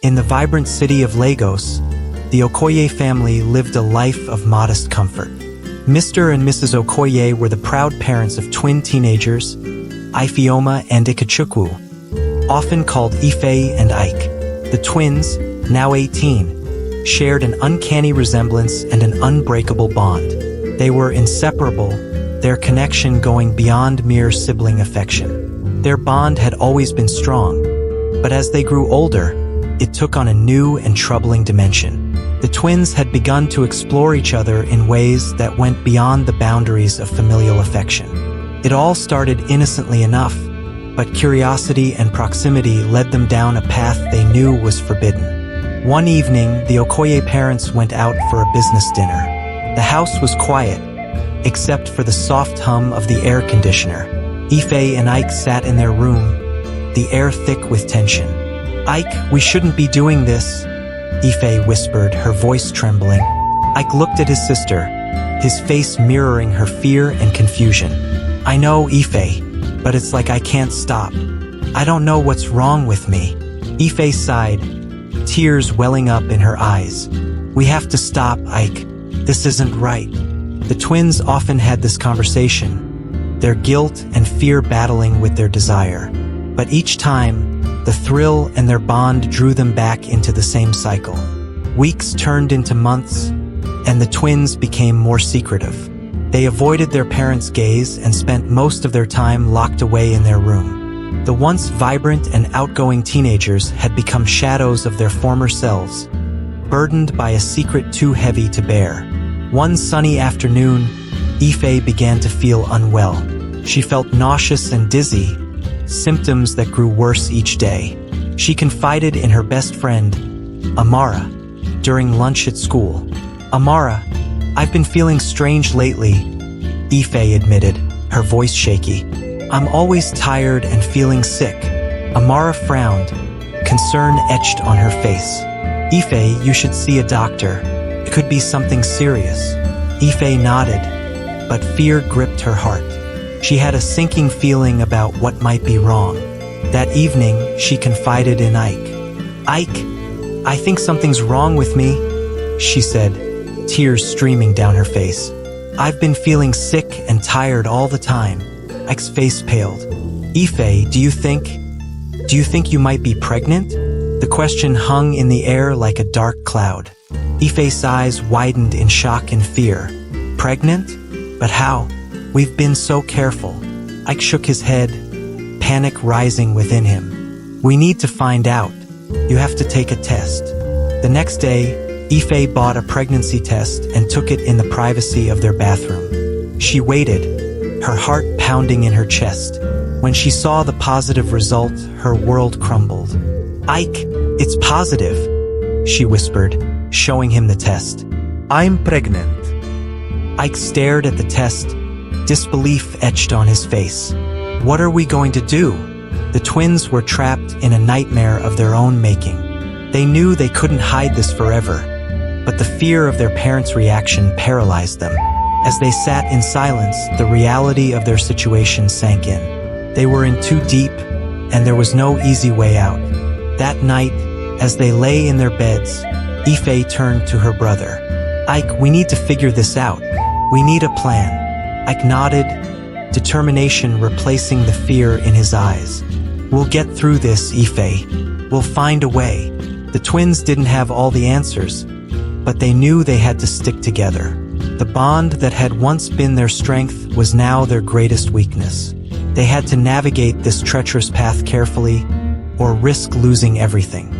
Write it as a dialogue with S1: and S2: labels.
S1: In the vibrant city of Lagos, the Okoye family lived a life of modest comfort. Mr. and Mrs. Okoye were the proud parents of twin teenagers, Ifeoma and Ikechukwu, often called Ife and Ike. The twins, now 18, shared an uncanny resemblance and an unbreakable bond. They were inseparable, their connection going beyond mere sibling affection. Their bond had always been strong, but as they grew older, it took on a new and troubling dimension. The twins had begun to explore each other in ways that went beyond the boundaries of familial affection. It all started innocently enough, but curiosity and proximity led them down a path they knew was forbidden. One evening, the Okoye parents went out for a business dinner. The house was quiet, except for the soft hum of the air conditioner. Ife and Ike sat in their room, the air thick with tension. "Ike, we shouldn't be doing this," Ife whispered, her voice trembling. Ike looked at his sister, his face mirroring her fear and confusion. "I know, Ife, but it's like I can't stop. I don't know what's wrong with me." Ife sighed, tears welling up in her eyes. "We have to stop, Ike. This isn't right." The twins often had this conversation, their guilt and fear battling with their desire. But each time, the thrill and their bond drew them back into the same cycle. Weeks turned into months, and the twins became more secretive. They avoided their parents' gaze and spent most of their time locked away in their room. The once vibrant and outgoing teenagers had become shadows of their former selves, burdened by a secret too heavy to bear. One sunny afternoon, Ife began to feel unwell. She felt nauseous and dizzy, symptoms that grew worse each day. She confided in her best friend, Amara, during lunch at school. "Amara, I've been feeling strange lately," Ife admitted, her voice shaky. "I'm always tired and feeling sick." Amara frowned, concern etched on her face. "Ife, you should see a doctor. It could be something serious." Ife nodded, but fear gripped her heart. She had a sinking feeling about what might be wrong. That evening, she confided in Ike. "Ike, I think something's wrong with me," she said, tears streaming down her face. "I've been feeling sick and tired all the time." Ike's face paled. "Ife, do you think you might be pregnant?" The question hung in the air like a dark cloud. Ife's eyes widened in shock and fear. "Pregnant? But how? We've been so careful." Ike shook his head, panic rising within him. "We need to find out. You have to take a test." The next day, Ife bought a pregnancy test and took it in the privacy of their bathroom. She waited, her heart pounding in her chest. When she saw the positive result, her world crumbled. "Ike, it's positive," she whispered, showing him the test. "I'm pregnant." Ike stared at the test, disbelief etched on his face. What are we going to do? The twins were trapped in a nightmare of their own making. They knew they couldn't hide this forever, but the fear of their parents' reaction paralyzed them. As they sat in silence, the reality of their situation sank in. They were in too deep, and there was no easy way out. That night, as they lay in their beds, Ife turned to her brother. "Ike, we need to figure this out. We need a plan." Ike nodded, determination replacing the fear in his eyes. "We'll get through this, Ife. We'll find a way." The twins didn't have all the answers, but they knew they had to stick together. The bond that had once been their strength was now their greatest weakness. They had to navigate this treacherous path carefully, or risk losing everything.